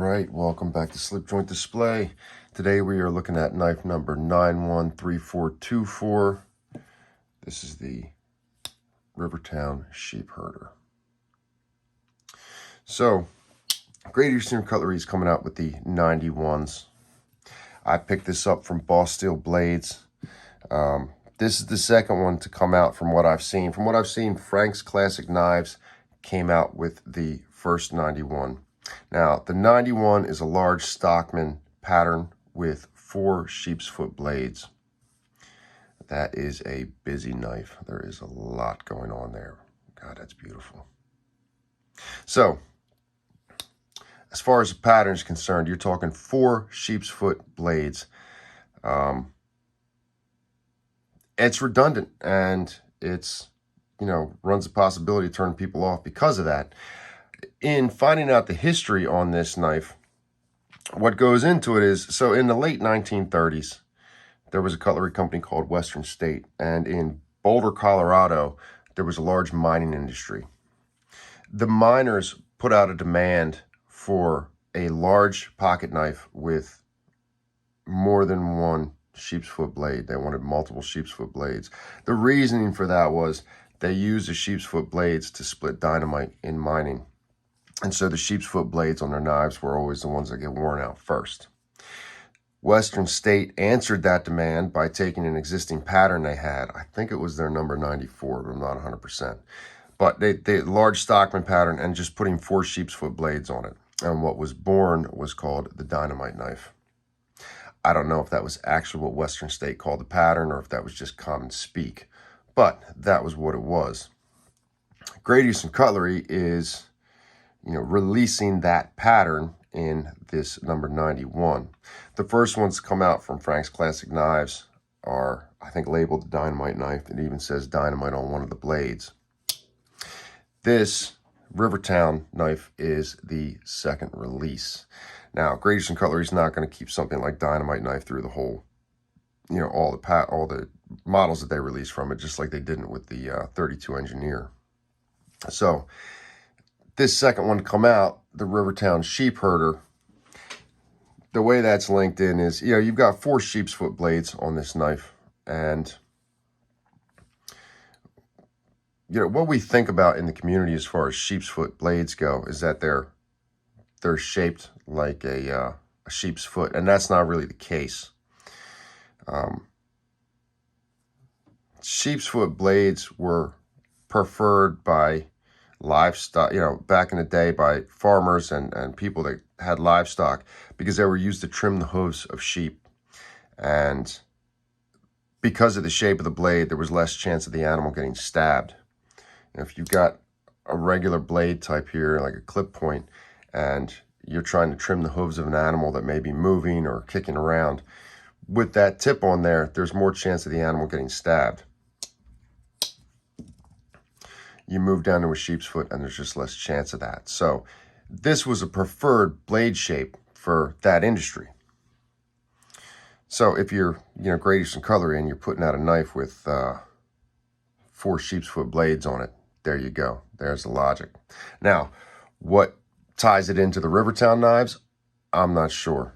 right, welcome back to Slip Joint Display. Today we are looking at knife number 913424. This is the Rivertown sheep herder. So, Great Eastern Cutlery is coming out with the 91s. I picked this up from Boss Steel Blades. This is the second one to come out from what I've seen. From what I've seen, Frank's Classic Knives came out with the first 91. Now, the 91 is a large Stockman pattern with 4 sheep's foot blades. That is a busy knife. There is a lot going on there. God, that's beautiful. So, as far as the pattern is concerned, you're talking 4 sheep's foot blades. It's redundant, and it's, runs the possibility of turning people off because of that. In finding out the history on this knife, what goes into it is, so in the late 1930s, there was a cutlery company called Western State, and in Boulder, Colorado, there was a large mining industry. The miners put out a demand for a large pocket knife with more than one sheep's foot blade. They wanted multiple sheep's foot blades. The reasoning for that was they used the sheep's foot blades to split dynamite in mining. And so the sheep's foot blades on their knives were always the ones that get worn out first. Western State answered that demand by taking an existing pattern they had. I think it was their number 94, but I'm not 100%. But they large Stockman pattern and just putting 4 sheep's foot blades on it. And what was born was called the dynamite knife. I don't know if that was actually what Western State called the pattern or if that was just common speak, but that was what it was. Great Eastern Cutlery is, releasing that pattern in this number 91. The first ones to come out from Frank's Classic Knives are, I think, labeled the dynamite knife. It even says dynamite on one of the blades. This Rivertown knife is the second release. Now, Great Eastern Cutlery is not going to keep something like dynamite knife through the whole, all the models that they release from it, just like they didn't with the 32 Engineer. So, this second one to come out, the Rivertown sheep herder, the way that's linked in is, you've got 4 sheep's foot blades on this knife. And, what we think about in the community as far as sheep's foot blades go is that they're shaped like a sheep's foot. And that's not really the case. Sheep's foot blades were preferred by livestock, back in the day by farmers and people that had livestock because they were used to trim the hooves of sheep. And because of the shape of the blade, there was less chance of the animal getting stabbed. If you've got a regular blade type here, like a clip point, and you're trying to trim the hooves of an animal that may be moving or kicking around, with that tip on there, there's more chance of the animal getting stabbed. You move down to a sheep's foot and there's just less chance of that. So this was a preferred blade shape for that industry. So if you're, Great Eastern Cutlery and you're putting out a knife with 4 sheep's foot blades on it, there you go. There's the logic. Now, what ties it into the Rivertown knives? I'm not sure.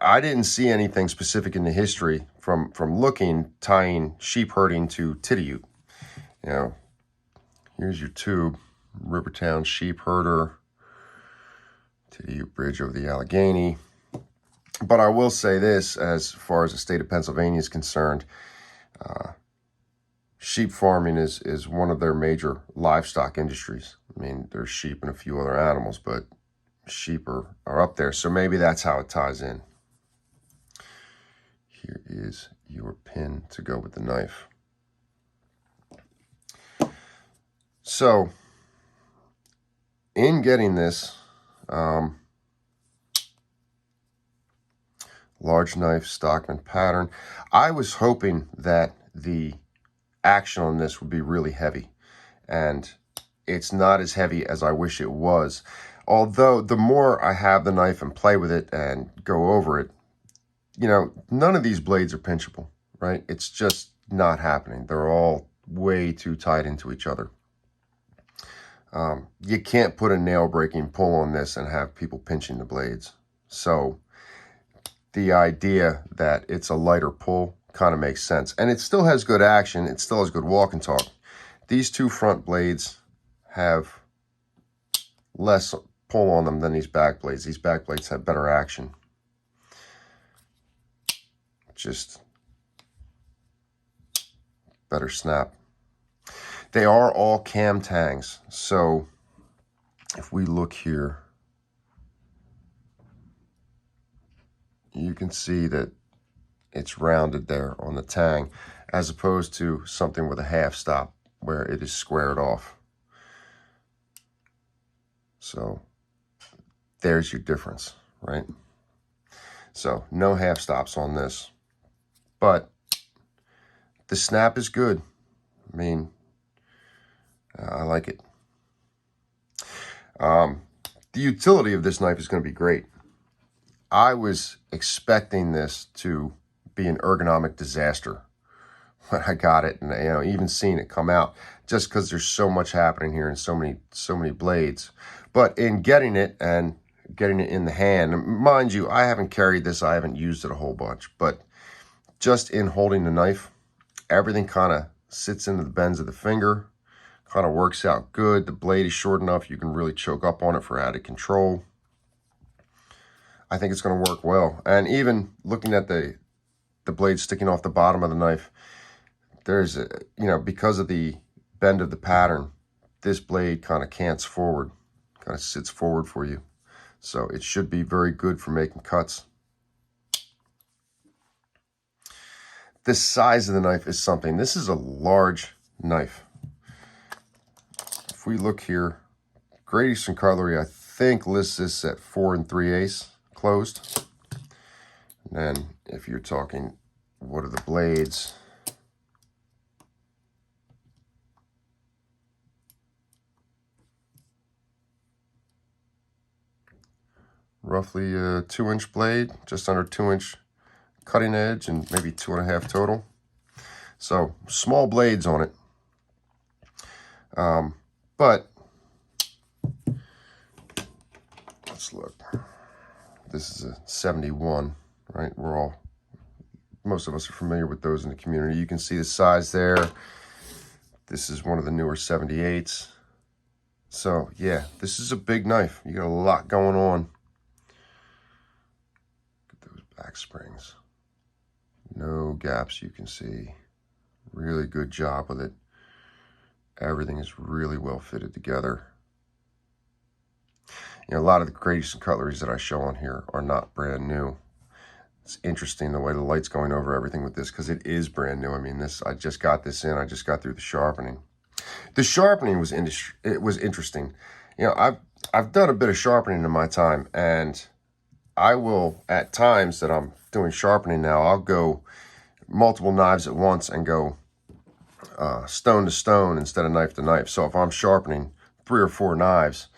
I didn't see anything specific in the history from looking, tying sheep herding to Titty-Ute. Here's your tube, Rivertown sheep herder, Titty-Ute Bridge over the Allegheny. But I will say this, as far as the state of Pennsylvania is concerned, sheep farming is one of their major livestock industries. I mean, there's sheep and a few other animals, but sheep are up there. So maybe that's how it ties in. Here is your pin to go with the knife. So, in getting this large knife Stockman pattern, I was hoping that the action on this would be really heavy. And it's not as heavy as I wish it was. Although, the more I have the knife and play with it and go over it, none of these blades are pinchable, right? It's just not happening. They're all way too tied into each other. You can't put a nail breaking pull on this and have people pinching the blades. So the idea that it's a lighter pull kind of makes sense. And it still has good action. It still has good walk and talk. These two front blades have less pull on them than these back blades. These back blades have better action. Just better snap. They are all cam tangs. So if we look here, you can see that it's rounded there on the tang, as opposed to something with a half stop where it is squared off. So there's your difference, right? So no half stops on this, but the snap is good. I mean, I like it. The utility of this knife is going to be great. I was expecting this to be an ergonomic disaster when I got it, and even seeing it come out, just because there's so much happening here and so many blades. But in getting it and getting it in the hand, mind you, I haven't carried this, I haven't used it a whole bunch, but just in holding the knife, everything kind of sits into the bends of the finger, kind of works out good. The blade is short enough you can really choke up on it for added control. I think it's going to work well. And even looking at the blade sticking off the bottom of the knife, there's a, because of the bend of the pattern, this blade kind of cants forward, kind of sits forward for you. So it should be very good for making cuts. The size of the knife is something. This is a large knife. If we look here, Great Eastern Cutlery, I think, lists this at 4 3/8 closed. And then if you're talking, what are the blades? Roughly a 2-inch blade, just under 2-inch cutting edge, and maybe 2.5 total. So small blades on it. But let's look. This is a 71, right? Most of us are familiar with those in the community. You can see the size there. This is one of the newer 78s. So yeah, this is a big knife. You got a lot going on. Look at those back springs. No gaps you can see. Really good job with it. Everything is really well fitted together. A lot of the Great Eastern Cutleries that I show on here are not brand new. It's interesting the way the light's going over everything with this, because it is brand new. I mean, I just got this in. I just got through the sharpening. The sharpening was interesting. I've done a bit of sharpening in my time, and I will, at times that I'm doing sharpening now, I'll go multiple knives at once and go stone to stone instead of knife to knife. So if I'm sharpening 3 or 4 knives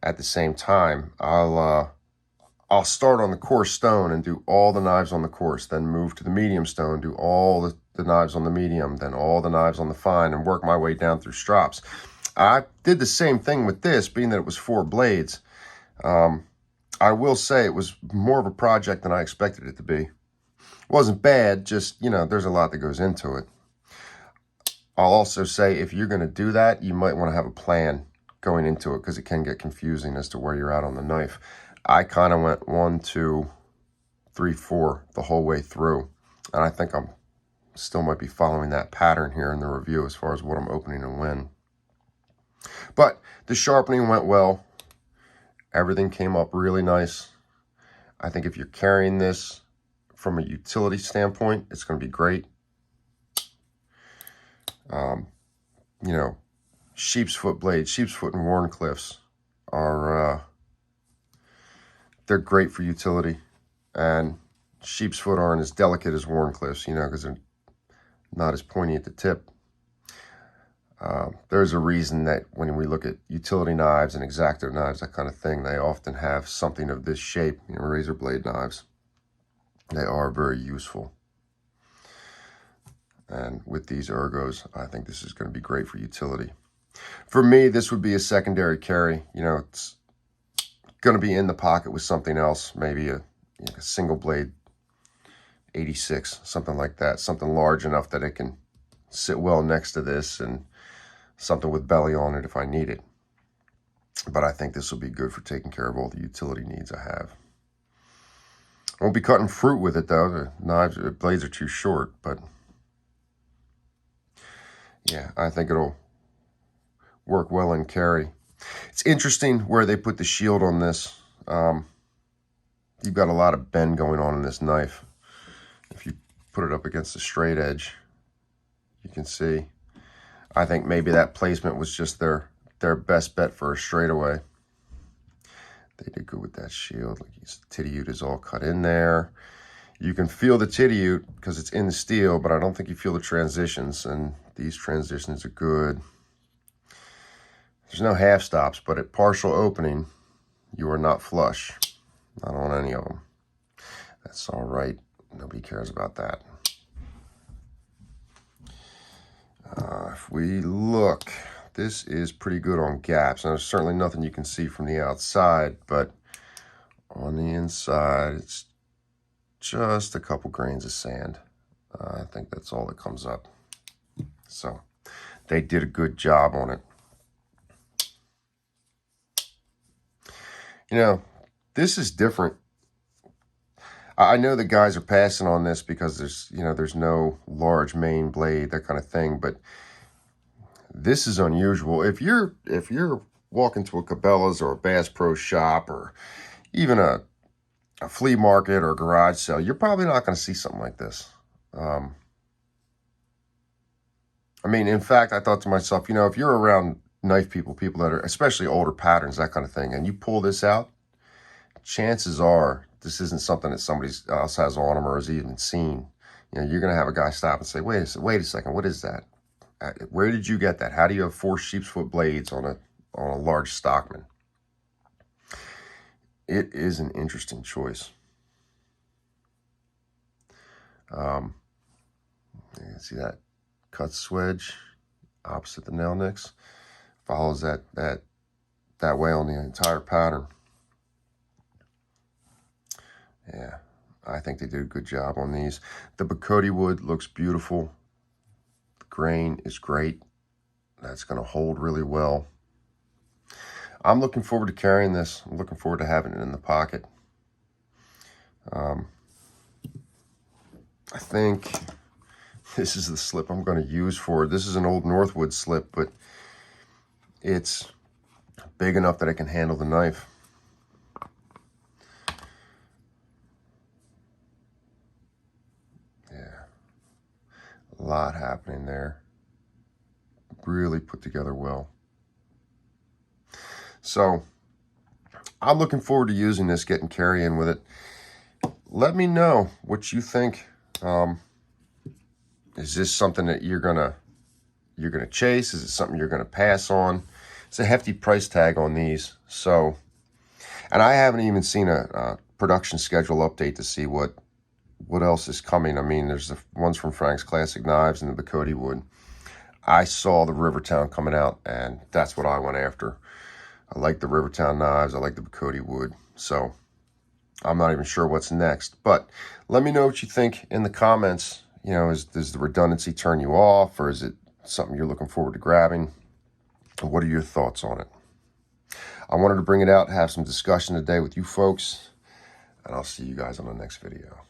at the same time, I'll start on the coarse stone and do all the knives on the coarse, then move to the medium stone, do all the knives on the medium, then all the knives on the fine, and work my way down through strops. I did the same thing with this, being that it was 4 blades. I will say it was more of a project than I expected it to be. It wasn't bad, just, there's a lot that goes into it. I'll also say, if you're going to do that, you might want to have a plan going into it, because it can get confusing as to where you're at on the knife. I kind of went 1, 2, 3, 4 the whole way through, and I think I'm still might be following that pattern here in the review as far as what I'm opening and when. But the sharpening went well. Everything came up really nice. I think if you're carrying this from a utility standpoint, it's going to be great. Sheep's foot blades, sheep's foot and Warncliffes are, they're great for utility. And sheep's foot aren't as delicate as Warncliffes, because they're not as pointy at the tip. There's a reason that when we look at utility knives and X-Acto knives, that kind of thing, they often have something of this shape, razor blade knives. They are very useful. And with these ergos, I think this is going to be great for utility. For me, this would be a secondary carry. You know, it's going to be in the pocket with something else, maybe a single blade 86, something like that, something large enough that it can sit well next to this, and something with belly on it if I need it. But I think this will be good for taking care of all the utility needs I have. I won't be cutting fruit with it though. The blades are too short, but yeah, I think it'll work well in carry. It's interesting where they put the shield on this. You've got a lot of bend going on in this knife. If you put it up against the straight edge, you can see. I think maybe that placement was just their best bet for a straightaway. They did good with that shield. Like, the titty-ute is all cut in there. You can feel the titty-ute because it's in the steel, but I don't think you feel the transitions, and these transitions are good. There's no half stops, but at partial opening, you are not flush. Not on any of them. That's all right. Nobody cares about that. If we look, this is pretty good on gaps. Now, there's certainly nothing you can see from the outside, but on the inside, it's just a couple grains of sand. I think that's all that comes up. So they did a good job on it. You know, this is different. I know the guys are passing on this because there's no large main blade, that kind of thing, but this is unusual. If you're walking to a Cabela's or a Bass Pro Shop or even a flea market or a garage sale, you're probably not going to see something like this. I mean, in fact, I thought to myself, if you're around knife people that are, especially older patterns, that kind of thing, and you pull this out, chances are this isn't something that somebody else has on them or has even seen. You're going to have a guy stop and say, wait a second, what is that? Where did you get that? How do you have 4 sheep's foot blades on a large Stockman? It is an interesting choice. You can see that cut swedge opposite the nail nicks. Follows that way on the entire pattern. Yeah, I think they did a good job on these. The Bacote wood looks beautiful. The grain is great. That's going to hold really well. I'm looking forward to carrying this. I'm looking forward to having it in the pocket. I think this is the slip I'm going to use for it. This is an old Northwood slip, but it's big enough that I can handle the knife. Yeah, a lot happening there. Really put together well. So I'm looking forward to using this, getting carrying with it. Let me know what you think. Is this something that you're gonna chase? Is it something you're gonna pass on? It's a hefty price tag on these. So, and I haven't even seen a production schedule update to see what else is coming. I mean, there's the ones from Frank's Classic Knives and the Bacote wood. I saw the Rivertown coming out, and that's what I went after. I like the Rivertown knives. I like the Bacote wood. So I'm not even sure what's next. But let me know what you think in the comments. Does the redundancy turn you off, or is it something you're looking forward to grabbing? What are your thoughts on it? I wanted to bring it out, have some discussion today with you folks, and I'll see you guys on the next video.